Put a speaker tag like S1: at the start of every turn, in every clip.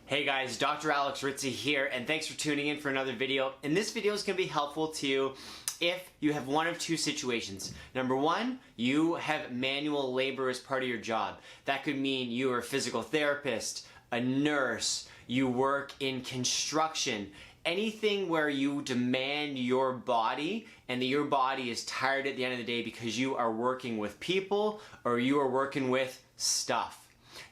S1: Hey guys, Dr. Alex Ritzy here, and thanks for tuning in for another video. And this video is going to be helpful to you if you have one of two situations. Number one, you have manual labor as part of your job. That could mean you are a physical therapist, a nurse, you work in construction, anything where you demand your body and that your body is tired at the end of the day because you are working with people or you are working with stuff.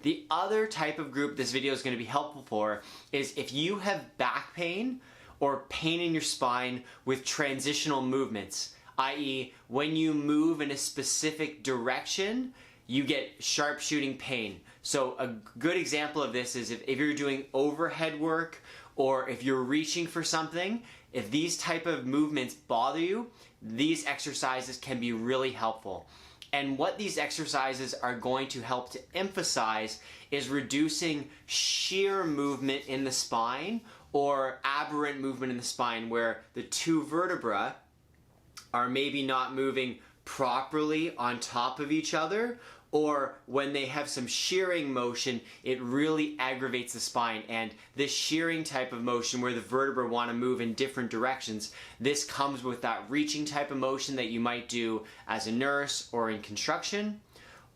S1: The other type of group this video is going to be helpful for is if you have back pain or pain in your spine with transitional movements, i.e. when you move in a specific direction, you get sharp shooting pain. So a good example of this is if you're doing overhead work or if you're reaching for something, if these type of movements bother you, these exercises can be really helpful. And what these exercises are going to help to emphasize is reducing shear movement in the spine or aberrant movement in the spine where the two vertebrae are maybe not moving properly on top of each other, or when they have some shearing motion, it really aggravates the spine. And this shearing type of motion where the vertebrae want to move in different directions, this comes with that reaching type of motion that you might do as a nurse or in construction,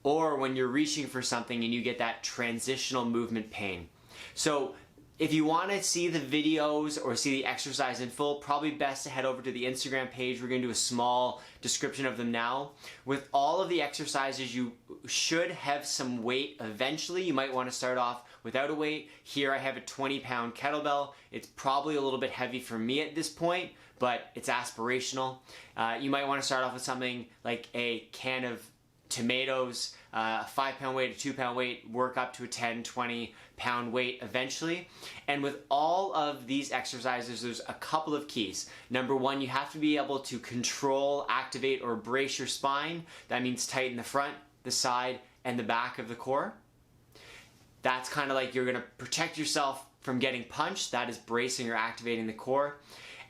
S1: or when you're reaching for something and you get that transitional movement pain. So if you want to see the videos or see the exercise in full, probably best to head over to the Instagram page. We're going to do a small description of them now. With all of the exercises, you should have some weight eventually. You might want to start off without a weight. Here I have a 20-pound kettlebell. It's probably a little bit heavy for me at this point, but it's aspirational. You might want to start off with something like a can of tomatoes, a 5-pound weight, a 2-pound weight, work up to a 10, 20-pound weight eventually. And with all of these exercises, there's a couple of keys. Number one, you have to be able to control, activate, or brace your spine. That means tighten the front, the side, and the back of the core. That's kind of like you're gonna protect yourself from getting punched. That is bracing or activating the core.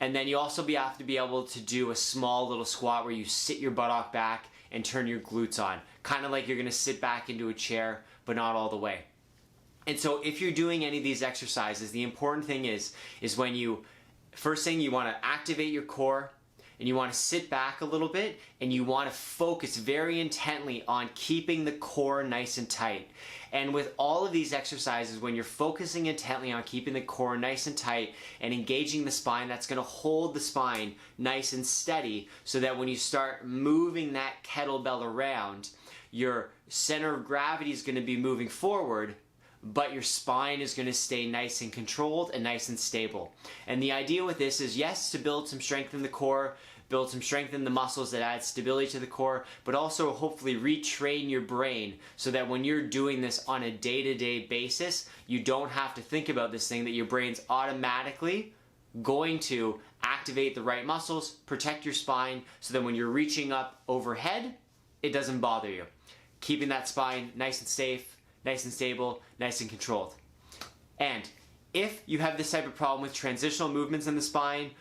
S1: And then you also have to be able to do a small little squat where you sit your buttock back and turn your glutes on. Kind of like you're gonna sit back into a chair, but not all the way. And so if you're doing any of these exercises, the important thing is when you, first thing you wanna activate your core, and you want to sit back a little bit and you want to focus very intently on keeping the core nice and tight. And with all of these exercises, when you're focusing intently on keeping the core nice and tight and engaging the spine, that's going to hold the spine nice and steady so that when you start moving that kettlebell around, your center of gravity is going to be moving forward, but your spine is going to stay nice and controlled and nice and stable. And the idea with this is, yes, to build some strength in the core, build some strength in the muscles that add stability to the core, but also hopefully retrain your brain so that when you're doing this on a day-to-day basis, you don't have to think about this thing, that your brain's automatically going to activate the right muscles, protect your spine, so that when you're reaching up overhead, it doesn't bother you. Keeping that spine nice and safe, nice and stable, nice and controlled. And if you have this type of problem with transitional movements in the spine,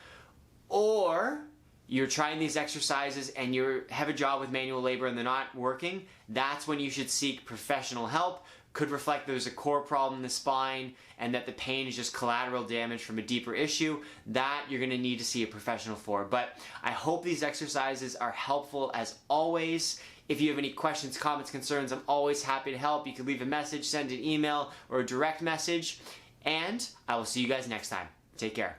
S1: or you're trying these exercises and you have a job with manual labor and they're not working, that's when you should seek professional help. Could reflect there's a core problem in the spine and that the pain is just collateral damage from a deeper issue. That you're going to need to see a professional for. But I hope these exercises are helpful as always. If you have any questions, comments, concerns, I'm always happy to help. You can leave a message, send an email, or a direct message. And I will see you guys next time. Take care.